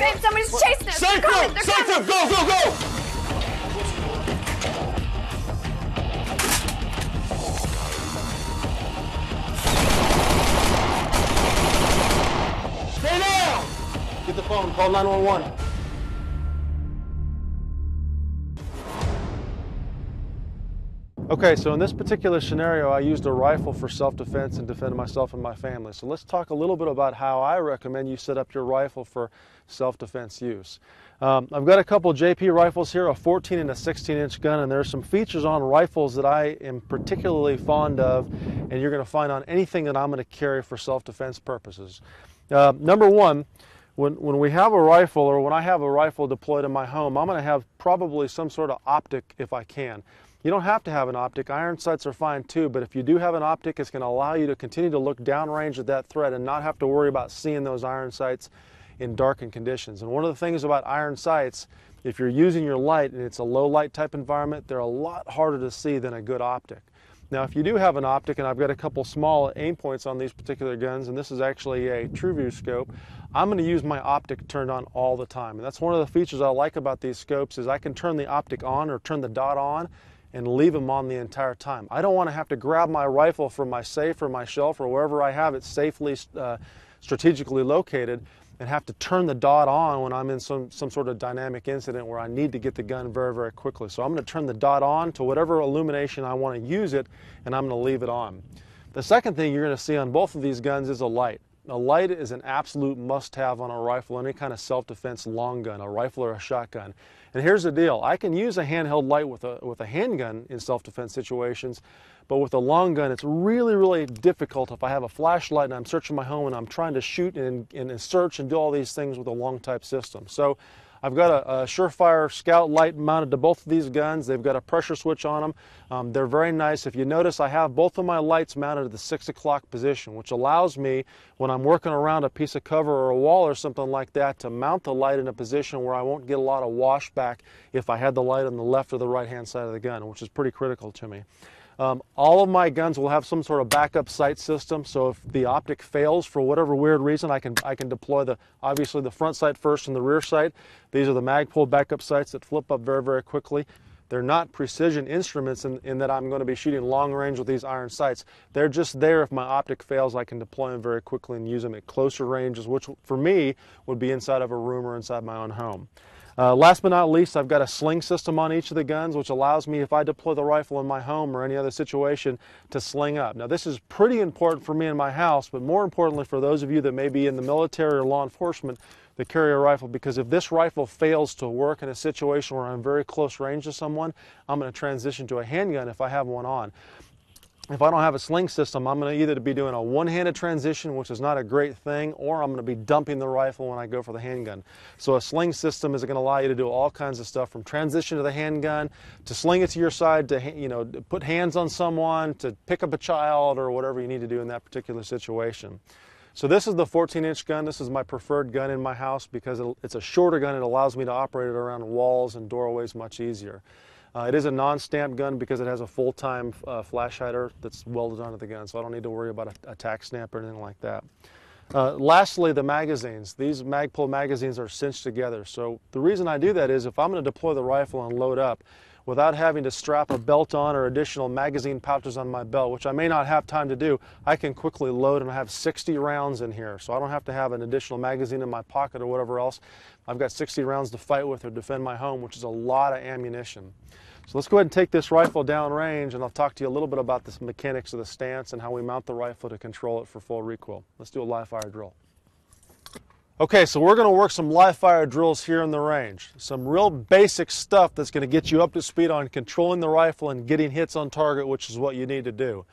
Babe, somebody's chasing us. They're coming. Go, go, go! Stay down! Get the phone, call 911. Okay, so in this particular scenario, I used a rifle for self-defense and defend myself and my family. So let's talk a little bit about how I recommend you set up your rifle for self-defense use. I've got a couple JP rifles here, a 14 and a 16-inch gun, and there are some features on rifles that I am particularly fond of, and you're going to find on anything that I'm going to carry for self-defense purposes. Number one, when we have a rifle, or when I have a rifle deployed in my home, I'm going to have probably some sort of optic if I can. You don't have to have an optic. Iron sights are fine too, but if you do have an optic, it's going to allow you to continue to look downrange at that threat and not have to worry about seeing those iron sights in darkened conditions. And one of the things about iron sights, if you're using your light and it's a low light type environment, they're a lot harder to see than a good optic. Now, if you do have an optic, and I've got a couple small aim points on these particular guns, and this is actually a TrueView scope, I'm going to use my optic turned on all the time. And that's one of the features I like about these scopes, is I can turn the optic on or turn the dot on and leave them on the entire time. I don't want to have to grab my rifle from my safe or my shelf or wherever I have it safely strategically located and have to turn the dot on when I'm in some sort of dynamic incident where I need to get the gun very, very quickly. So I'm going to turn the dot on to whatever illumination I want to use it, and I'm going to leave it on. The second thing you're going to see on both of these guns is a light. A light is an absolute must-have on a rifle, any kind of self-defense long gun, a rifle or a shotgun. And here's the deal. I can use a handheld light with a handgun in self-defense situations, but with a long gun, it's really, really difficult if I have a flashlight and I'm searching my home and I'm trying to shoot and search and do all these things with a long type system. So I've got a Surefire Scout light mounted to both of these guns. They've got a pressure switch on them. They're very nice. If you notice, I have both of my lights mounted at the 6 o'clock position, which allows me, when I'm working around a piece of cover or a wall or something like that, to mount the light in a position where I won't get a lot of washback if I had the light on the left or the right-hand side of the gun, which is pretty critical to me. All of my guns will have some sort of backup sight system, so if the optic fails for whatever weird reason, I can deploy obviously the front sight first and the rear sight. These are the Magpul backup sights that flip up very, very quickly. They're not precision instruments in that I'm going to be shooting long range with these iron sights. They're just there. If my optic fails, I can deploy them very quickly and use them at closer ranges, which for me would be inside of a room or inside my own home. Last but not least, I've got a sling system on each of the guns, which allows me, if I deploy the rifle in my home or any other situation, to sling up. Now, this is pretty important for me in my house, but more importantly for those of you that may be in the military or law enforcement that carry a rifle, because if this rifle fails to work in a situation where I'm very close range to someone, I'm going to transition to a handgun if I have one on. If I don't have a sling system, I'm going to either be doing a one-handed transition, which is not a great thing, or I'm going to be dumping the rifle when I go for the handgun. So a sling system is going to allow you to do all kinds of stuff, from transition to the handgun, to sling it to your side, to put hands on someone, to pick up a child, or whatever you need to do in that particular situation. So this is the 14-inch gun. This is my preferred gun in my house because it's a shorter gun. It allows me to operate it around walls and doorways much easier. It is a non-stamped gun because it has a full-time flash hider that's welded onto the gun, so I don't need to worry about a tack stamp or anything like that. Lastly, the magazines. These Magpul magazines are cinched together, so the reason I do that is if I'm going to deploy the rifle and load up without having to strap a belt on or additional magazine pouches on my belt, which I may not have time to do, I can quickly load, and I have 60 rounds in here, so I don't have to have an additional magazine in my pocket or whatever else. I've got 60 rounds to fight with or defend my home, which is a lot of ammunition. So let's go ahead and take this rifle down range, and I'll talk to you a little bit about the mechanics of the stance and how we mount the rifle to control it for full recoil. Let's do a live fire drill. Okay, so we're going to work some live fire drills here in the range. Some real basic stuff that's going to get you up to speed on controlling the rifle and getting hits on target, which is what you need to do.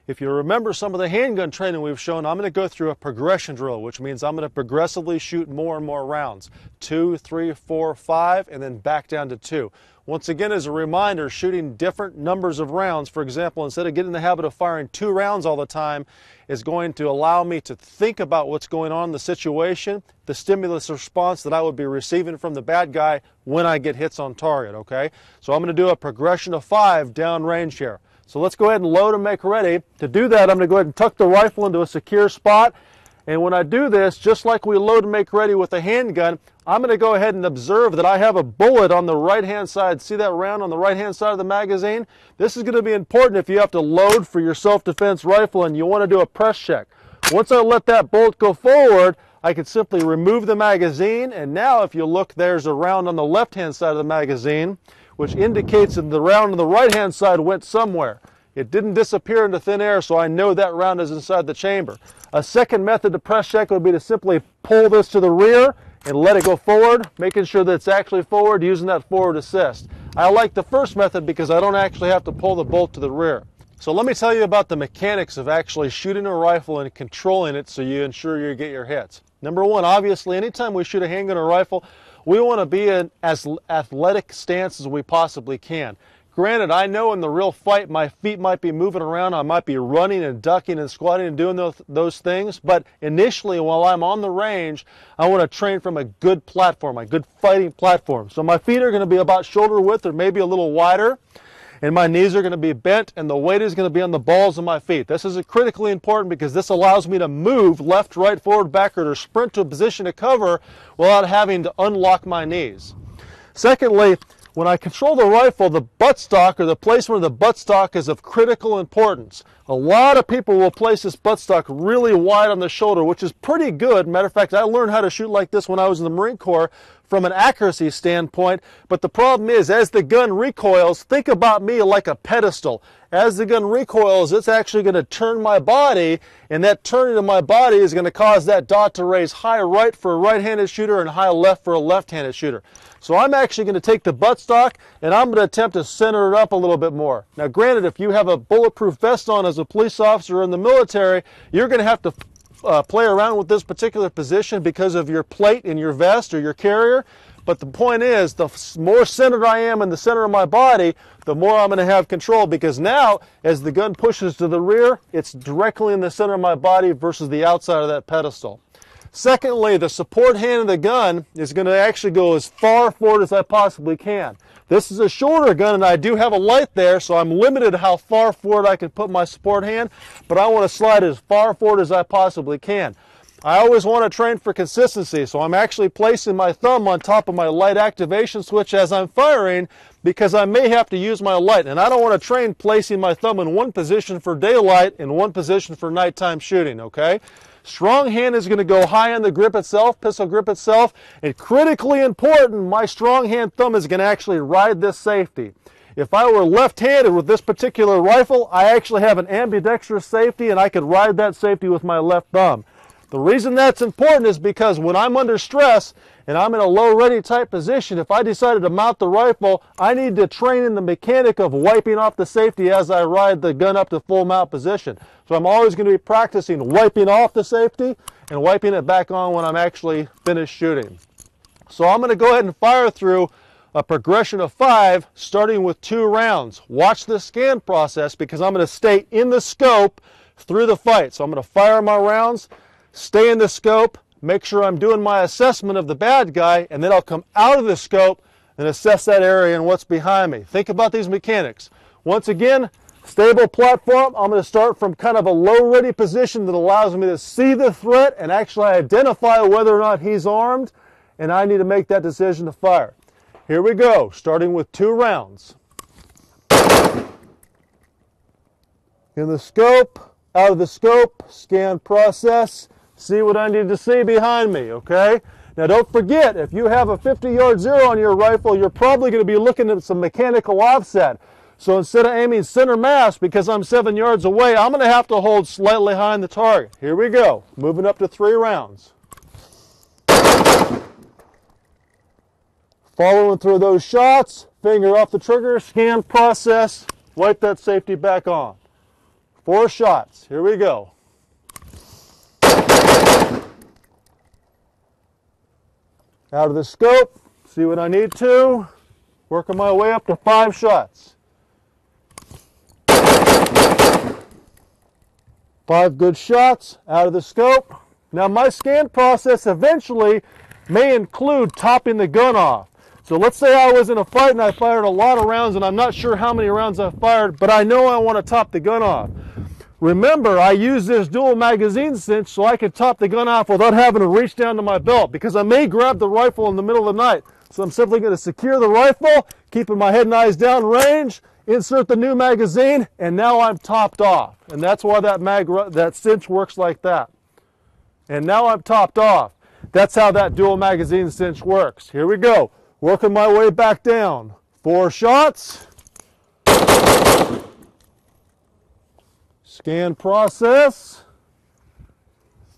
If you remember some of the handgun training we've shown, I'm going to go through a progression drill, which means I'm going to progressively shoot more and more rounds. 2, 3, 4, 5, and then back down to 2. Once again, as a reminder, shooting different numbers of rounds, for example, instead of getting in the habit of firing 2 rounds all the time, is going to allow me to think about what's going on in the situation, the stimulus response that I would be receiving from the bad guy when I get hits on target, okay? So I'm going to do a progression of 5 down range here. So let's go ahead and load and make ready. To do that, I'm going to go ahead and tuck the rifle into a secure spot, And when I do this, just like we load and make ready with a handgun, I'm going to go ahead and observe that I have a bullet on the right-hand side. See that round on the right-hand side of the magazine? This is going to be important if you have to load for your self-defense rifle and you want to do a press check. Once I let that bolt go forward, I can simply remove the magazine, and now if you look, there's a round on the left-hand side of the magazine, which indicates that the round on the right-hand side went somewhere. It didn't disappear into thin air, so I know that round is inside the chamber. A second method to press check would be to simply pull this to the rear and let it go forward, making sure that it's actually forward using that forward assist. I like the first method because I don't actually have to pull the bolt to the rear. So let me tell you about the mechanics of actually shooting a rifle and controlling it so you ensure you get your hits. Number one, obviously, anytime we shoot a handgun or rifle, we want to be in as athletic stance as we possibly can. Granted, I know in the real fight my feet might be moving around, I might be running and ducking and squatting and doing those things, but initially while I'm on the range, I want to train from a good platform, a good fighting platform. So my feet are going to be about shoulder width or maybe a little wider, and my knees are going to be bent, and the weight is going to be on the balls of my feet. This is critically important because this allows me to move left, right, forward, backward, or sprint to a position of cover without having to unlock my knees. Secondly, when I control the rifle, the buttstock or the placement of the buttstock is of critical importance. A lot of people will place this buttstock really wide on the shoulder, which is pretty good. Matter of fact, I learned how to shoot like this when I was in the Marine Corps from an accuracy standpoint. But the problem is, as the gun recoils, think about me like a pedestal. As the gun recoils, it's actually going to turn my body, and that turning of my body is going to cause that dot to raise high right for a right-handed shooter and high left for a left-handed shooter. So I'm actually going to take the buttstock and I'm going to attempt to center it up a little bit more. Now granted, if you have a bulletproof vest on as a police officer in the military, you're going to have to play around with this particular position because of your plate in your vest or your carrier. But the point is, the more centered I am in the center of my body, the more I'm going to have control, because now as the gun pushes to the rear, it's directly in the center of my body versus the outside of that pedestal. Secondly, the support hand of the gun is going to actually go as far forward as I possibly can. This is a shorter gun and I do have a light there, so I'm limited how far forward I can put my support hand, but I want to slide as far forward as I possibly can. I always want to train for consistency, so I'm actually placing my thumb on top of my light activation switch as I'm firing, because I may have to use my light, and I don't want to train placing my thumb in one position for daylight and one position for nighttime shooting, okay? Strong hand is going to go high on the grip itself, pistol grip itself, and critically important, my strong hand thumb is going to actually ride this safety. If I were left-handed with this particular rifle, I actually have an ambidextrous safety and I could ride that safety with my left thumb. The reason that's important is because when I'm under stress and I'm in a low ready type position, if I decided to mount the rifle, I need to train in the mechanic of wiping off the safety as I ride the gun up to full mount position. So I'm always going to be practicing wiping off the safety and wiping it back on when I'm actually finished shooting. So I'm going to go ahead and fire through a progression of 5, starting with 2 rounds. Watch the scan process because I'm going to stay in the scope through the fight. So I'm going to fire my rounds, stay in the scope, make sure I'm doing my assessment of the bad guy, and then I'll come out of the scope and assess that area and what's behind me. Think about these mechanics. Once again, stable platform, I'm going to start from kind of a low ready position that allows me to see the threat and actually identify whether or not he's armed, and I need to make that decision to fire. Here we go, starting with 2 rounds. In the scope, out of the scope, scan process, see what I need to see behind me, okay? Now don't forget, if you have a 50-yard zero on your rifle, you're probably going to be looking at some mechanical offset. So instead of aiming center mass, because I'm 7 yards away, I'm going to have to hold slightly behind the target. Here we go, moving up to 3 rounds. Following through those shots, finger off the trigger, scan process, wipe that safety back on. 4 shots, here we go. Out of the scope, see what I need to, working my way up to 5 shots. 5 good shots, out of the scope. Now my scan process eventually may include topping the gun off. So let's say I was in a fight and I fired a lot of rounds and I'm not sure how many rounds I fired, but I know I want to top the gun off. Remember, I use this dual magazine cinch so I can top the gun off without having to reach down to my belt, because I may grab the rifle in the middle of the night. So I'm simply going to secure the rifle, keeping my head and eyes down range, insert the new magazine, and now I'm topped off. And that's why that cinch works like that. And now I'm topped off. That's how that dual magazine cinch works. Here we go. Working my way back down. 4 shots. Scan process.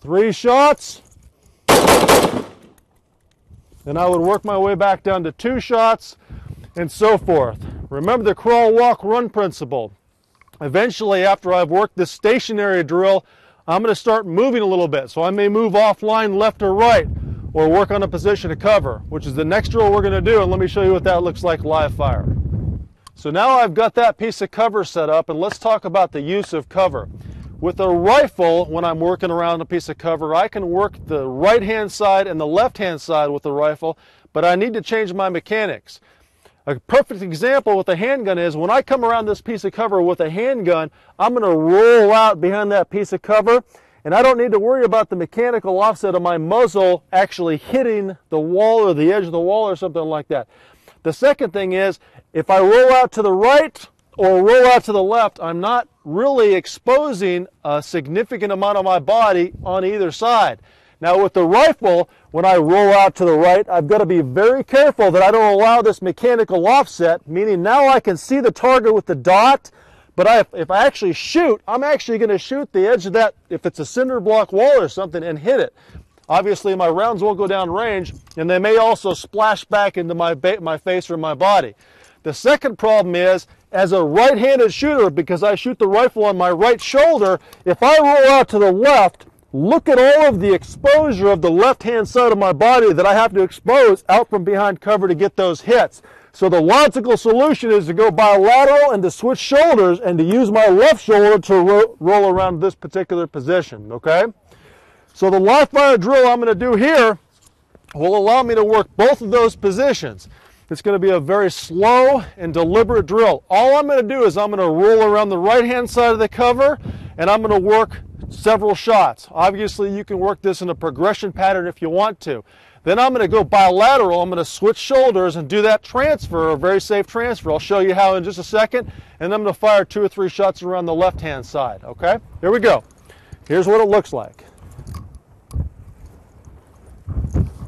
3 shots. And I would work my way back down to 2 shots and so forth. Remember the crawl, walk, run principle. Eventually, after I've worked this stationary drill, I'm going to start moving a little bit. So I may move offline left or right, or work on a position of cover, which is the next drill we're going to do. And let me show you what that looks like live fire. So now I've got that piece of cover set up, and let's talk about the use of cover. With a rifle, when I'm working around a piece of cover, I can work the right-hand side and the left-hand side with the rifle, but I need to change my mechanics. A perfect example with a handgun is when I come around this piece of cover with a handgun, I'm going to roll out behind that piece of cover, and I don't need to worry about the mechanical offset of my muzzle actually hitting the wall or the edge of the wall or something like that. The second thing is, if I roll out to the right or roll out to the left, I'm not really exposing a significant amount of my body on either side. Now with the rifle, when I roll out to the right, I've got to be very careful that I don't allow this mechanical offset, meaning now I can see the target with the dot, but if I actually shoot, I'm actually going to shoot the edge of that, if it's a cinder block wall or something, and hit it. Obviously my rounds won't go down range, and they may also splash back into my face or my body. The second problem is, as a right-handed shooter, because I shoot the rifle on my right shoulder, if I roll out to the left, look at all of the exposure of the left-hand side of my body that I have to expose out from behind cover to get those hits. So the logical solution is to go bilateral and to switch shoulders and to use my left shoulder to roll around this particular position, okay? So the live fire drill I'm going to do here will allow me to work both of those positions. It's going to be a very slow and deliberate drill. All I'm going to do is I'm going to roll around the right-hand side of the cover, and I'm going to work several shots. Obviously, you can work this in a progression pattern if you want to. Then I'm going to go bilateral. I'm going to switch shoulders and do that transfer, a very safe transfer. I'll show you how in just a second. And then I'm going to fire 2 or 3 shots around the left-hand side. Okay? Here we go. Here's what it looks like.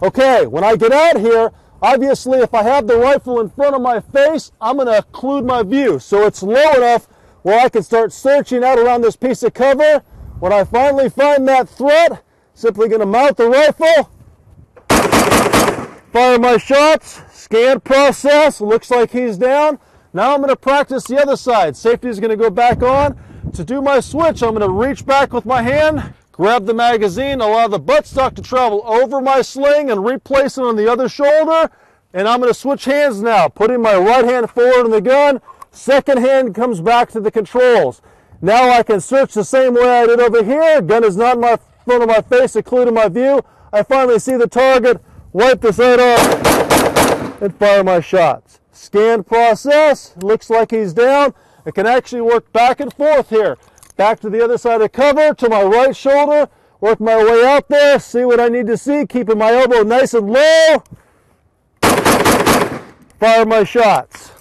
Okay, when I get out here, obviously, if I have the rifle in front of my face, I'm going to occlude my view so it's low enough where I can start searching out around this piece of cover. When I finally find that threat, simply going to mount the rifle, fire my shots, scan process, looks like he's down. Now I'm going to practice the other side. Safety is going to go back on. To do my switch, I'm going to reach back with my hand, grab the magazine, allow the buttstock to travel over my sling and replace it on the other shoulder. And I'm going to switch hands now, putting my right hand forward in the gun. Second hand comes back to the controls. Now I can search the same way I did over here. Gun is not in my front of my face, occluding my view. I finally see the target, wipe the sight off, and fire my shots. Scan process, looks like he's down. I can actually work back and forth here. Back to the other side of the cover, to my right shoulder, work my way out there, see what I need to see, keeping my elbow nice and low. Fire my shots.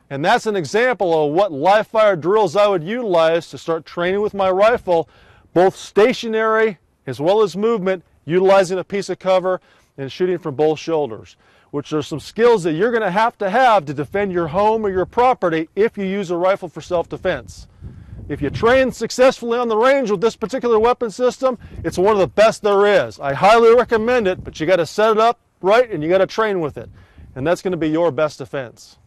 And that's an example of what live fire drills I would utilize to start training with my rifle, both stationary as well as movement, utilizing a piece of cover and shooting from both shoulders, which are some skills that you're going to have to defend your home or your property if you use a rifle for self-defense. If you train successfully on the range with this particular weapon system, it's one of the best there is. I highly recommend it, but you got to set it up right and you got to train with it. And that's going to be your best defense.